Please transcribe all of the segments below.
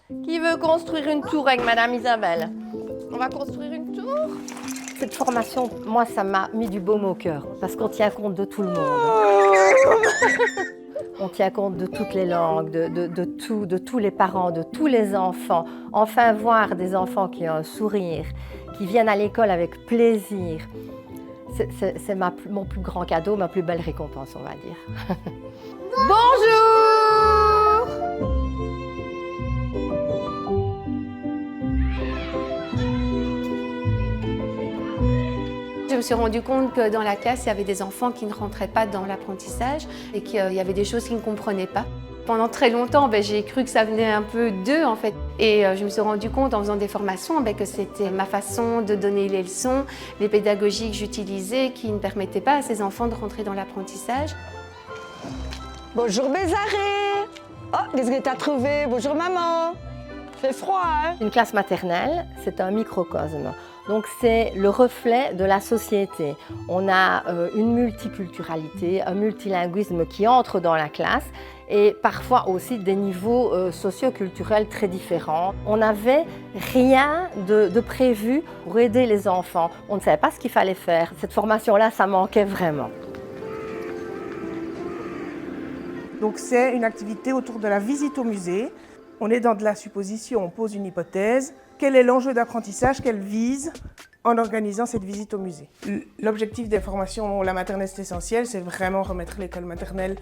Qui veut construire une tour avec Madame Isabelle? On va construire une tour? Cette formation, moi, ça m'a mis du baume au cœur parce qu'on tient compte de tout le monde. On tient compte de toutes les langues, de tous les parents, de tous les enfants. Enfin, voir des enfants qui ont un sourire, qui viennent à l'école avec plaisir, c'est mon plus grand cadeau, ma plus belle récompense, on va dire. Bonjour! Je me suis rendu compte que dans la classe, il y avait des enfants qui ne rentraient pas dans l'apprentissage et qu'il y avait des choses qu'ils ne comprenaient pas. Pendant très longtemps, j'ai cru que ça venait un peu d'eux, en fait. Et je me suis rendu compte en faisant des formations que c'était ma façon de donner les leçons, les pédagogies que j'utilisais qui ne permettaient pas à ces enfants de rentrer dans l'apprentissage. Bonjour Bézaré. Oh, qu'est-ce que t'as trouvé? Bonjour maman. Il fait froid, hein? Une classe maternelle, c'est un microcosme. Donc c'est le reflet de la société. On a une multiculturalité, un multilinguisme qui entre dans la classe et parfois aussi des niveaux socioculturels très différents. On n'avait rien de prévu pour aider les enfants. On ne savait pas ce qu'il fallait faire. Cette formation-là, ça manquait vraiment. Donc c'est une activité autour de la visite au musée. On est dans de la supposition, on pose une hypothèse. Quel est l'enjeu d'apprentissage qu'elle vise en organisant cette visite au musée? L'objectif des formations La maternelle c'est essentiel, c'est vraiment remettre l'école maternelle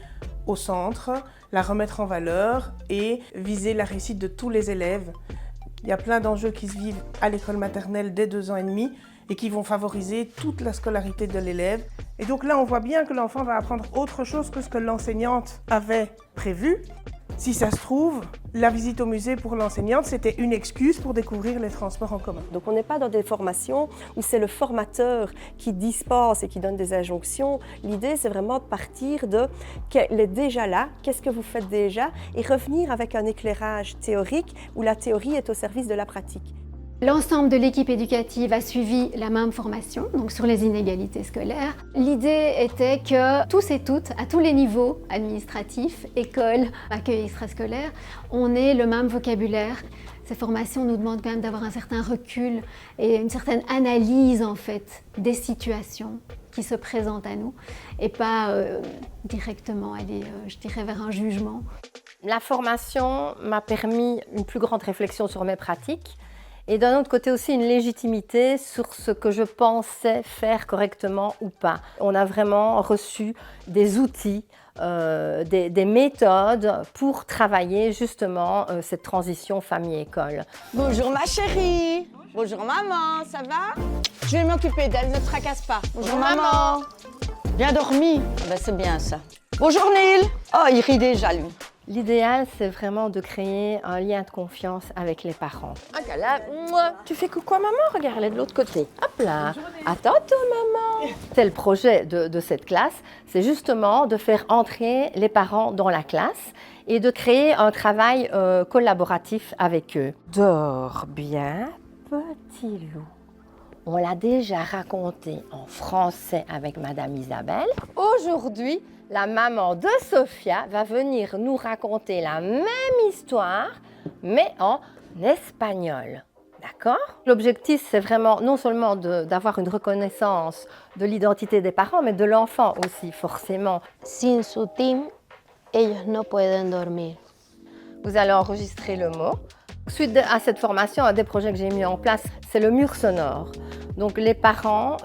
au centre, la remettre en valeur et viser la réussite de tous les élèves. Il y a plein d'enjeux qui se vivent à l'école maternelle dès 2 ans et demi et qui vont favoriser toute la scolarité de l'élève. Et donc là, on voit bien que l'enfant va apprendre autre chose que ce que l'enseignante avait prévu. Si ça se trouve, la visite au musée pour l'enseignante, c'était une excuse pour découvrir les transports en commun. Donc on n'est pas dans des formations où c'est le formateur qui dispense et qui donne des injonctions. L'idée, c'est vraiment de partir de qu'elle est déjà là, qu'est-ce que vous faites déjà, et revenir avec un éclairage théorique où la théorie est au service de la pratique. L'ensemble de l'équipe éducative a suivi la même formation, donc sur les inégalités scolaires. L'idée était que tous et toutes, à tous les niveaux, administratifs, école, accueil extrascolaire, on ait le même vocabulaire. Ces formations nous demandent quand même d'avoir un certain recul et une certaine analyse en fait des situations qui se présentent à nous et pas directement aller, je dirais, vers un jugement. La formation m'a permis une plus grande réflexion sur mes pratiques. Et d'un autre côté aussi une légitimité sur ce que je pensais faire correctement ou pas. On a vraiment reçu des outils, des méthodes pour travailler justement cette transition famille-école. Bonjour ma chérie. Bonjour maman, ça va? Je vais m'occuper d'elle, ne te tracasse pas. Bonjour maman. Bien dormi? C'est bien ça. Bonjour Neil. Oh, il rit déjà lui. L'idéal, c'est vraiment de créer un lien de confiance avec les parents. Ah là, moi, tu fais coucou à maman, regarde, elle est de l'autre côté. Hop là, à tantôt maman. C'est le projet de cette classe, c'est justement de faire entrer les parents dans la classe et de créer un travail collaboratif avec eux. Dors bien, petit loup. On l'a déjà raconté en français avec Madame Isabelle. Aujourd'hui, la maman de Sophia va venir nous raconter la même histoire, mais en espagnol. D'accord? L'objectif, c'est vraiment non seulement d'avoir une reconnaissance de l'identité des parents, mais de l'enfant aussi, forcément. Sin su team, ellos no pueden dormir. Vous allez enregistrer le mot. Suite à cette formation, un des projets que j'ai mis en place, c'est le mur sonore. Donc les parents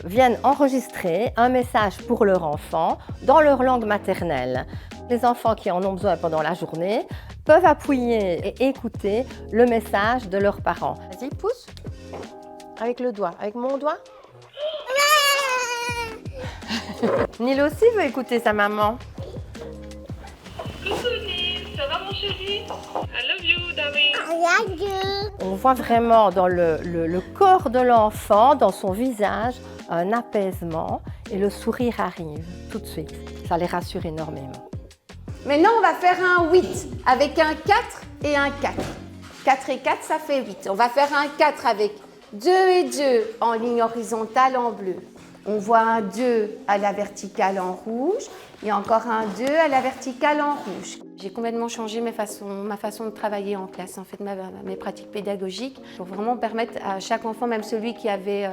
viennent enregistrer un message pour leur enfant dans leur langue maternelle. Les enfants qui en ont besoin pendant la journée peuvent appuyer et écouter le message de leurs parents. Vas-y, pousse. Avec le doigt, avec mon doigt. Neil aussi veut écouter sa maman. Coucou Neil, ça va mon chéri? I love you, darling. I love you. On voit vraiment dans le corps de l'enfant, dans son visage, un apaisement et le sourire arrive tout de suite. Ça les rassure énormément. Maintenant, on va faire un 8 avec un 4 et un 4. 4 et 4, ça fait 8. On va faire un 4 avec 2 et 2 en ligne horizontale en bleu. On voit un 2 à la verticale en rouge Il y a encore un 2 à la verticale en rouge. J'ai complètement changé ma façon de travailler en classe, en fait, mes pratiques pédagogiques, pour vraiment permettre à chaque enfant, même celui qui avait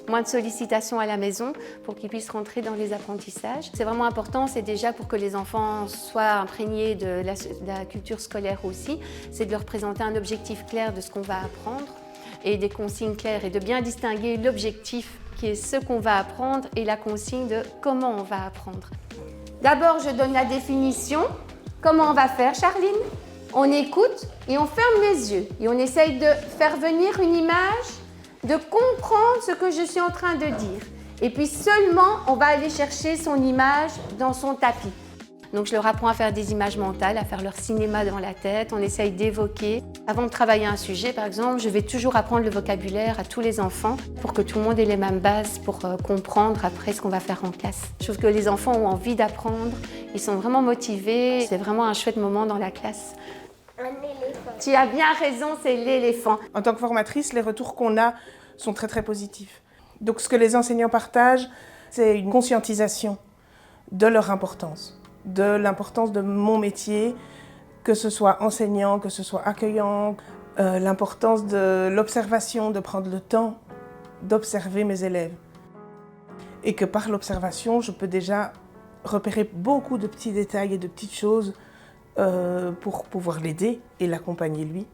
moins de sollicitations à la maison, pour qu'il puisse rentrer dans les apprentissages. C'est vraiment important, c'est déjà pour que les enfants soient imprégnés de la culture scolaire aussi, c'est de leur présenter un objectif clair de ce qu'on va apprendre et des consignes claires et de bien distinguer l'objectif qui est ce qu'on va apprendre et la consigne de comment on va apprendre. D'abord, je donne la définition. Comment on va faire, Charline? On écoute et on ferme les yeux. Et on essaye de faire venir une image, de comprendre ce que je suis en train de dire. Et puis seulement, on va aller chercher son image dans son tapis. Donc je leur apprends à faire des images mentales, à faire leur cinéma dans la tête. On essaye d'évoquer. Avant de travailler un sujet, par exemple, je vais toujours apprendre le vocabulaire à tous les enfants pour que tout le monde ait les mêmes bases pour comprendre après ce qu'on va faire en classe. Je trouve que les enfants ont envie d'apprendre, ils sont vraiment motivés. C'est vraiment un chouette moment dans la classe. Un éléphant. Tu as bien raison, c'est l'éléphant. En tant que formatrice, les retours qu'on a sont très très positifs. Donc ce que les enseignants partagent, c'est une conscientisation de leur importance, de l'importance de mon métier, que ce soit enseignant, que ce soit accueillant, l'importance de l'observation, de prendre le temps d'observer mes élèves. Et que par l'observation, je peux déjà repérer beaucoup de petits détails et de petites choses pour pouvoir l'aider et l'accompagner lui.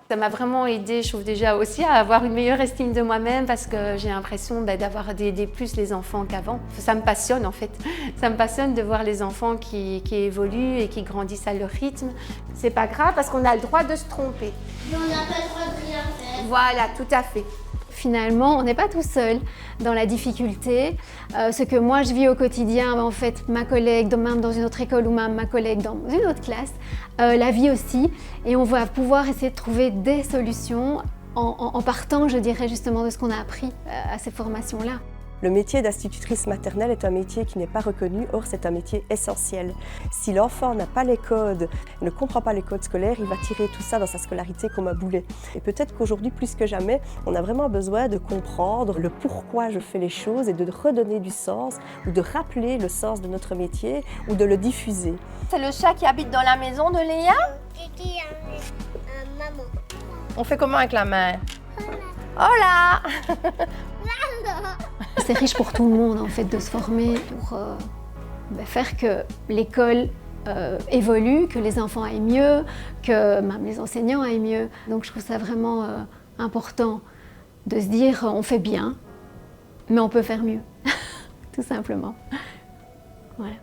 Ça m'a vraiment aidée, je trouve déjà aussi, à avoir une meilleure estime de moi-même parce que j'ai l'impression d'aider plus les enfants qu'avant. Ça me passionne en fait. Ça me passionne de voir les enfants qui évoluent et qui grandissent à leur rythme. C'est pas grave parce qu'on a le droit de se tromper. On n'a pas le droit de rien faire. Voilà, tout à fait. Finalement, on n'est pas tout seul dans la difficulté. Ce que moi je vis au quotidien, en fait, ma collègue, même dans une autre école ou même ma collègue dans une autre classe, la vit aussi. Et on va pouvoir essayer de trouver des solutions en partant, je dirais, justement de ce qu'on a appris à ces formations-là. Le métier d'institutrice maternelle est un métier qui n'est pas reconnu, or c'est un métier essentiel. Si l'enfant n'a pas les codes, ne comprend pas les codes scolaires, il va tirer tout ça dans sa scolarité comme un boulet. Et peut-être qu'aujourd'hui, plus que jamais, on a vraiment besoin de comprendre le pourquoi je fais les choses et de redonner du sens ou de rappeler le sens de notre métier ou de le diffuser. C'est le chat qui habite dans la maison de Léa? Kiki, maman. On fait comment avec la main? Hola! C'est riche pour tout le monde en fait de se former pour faire que l'école évolue, que les enfants aillent mieux, que même les enseignants aillent mieux. Donc je trouve ça vraiment important de se dire on fait bien, mais on peut faire mieux, tout simplement. Voilà.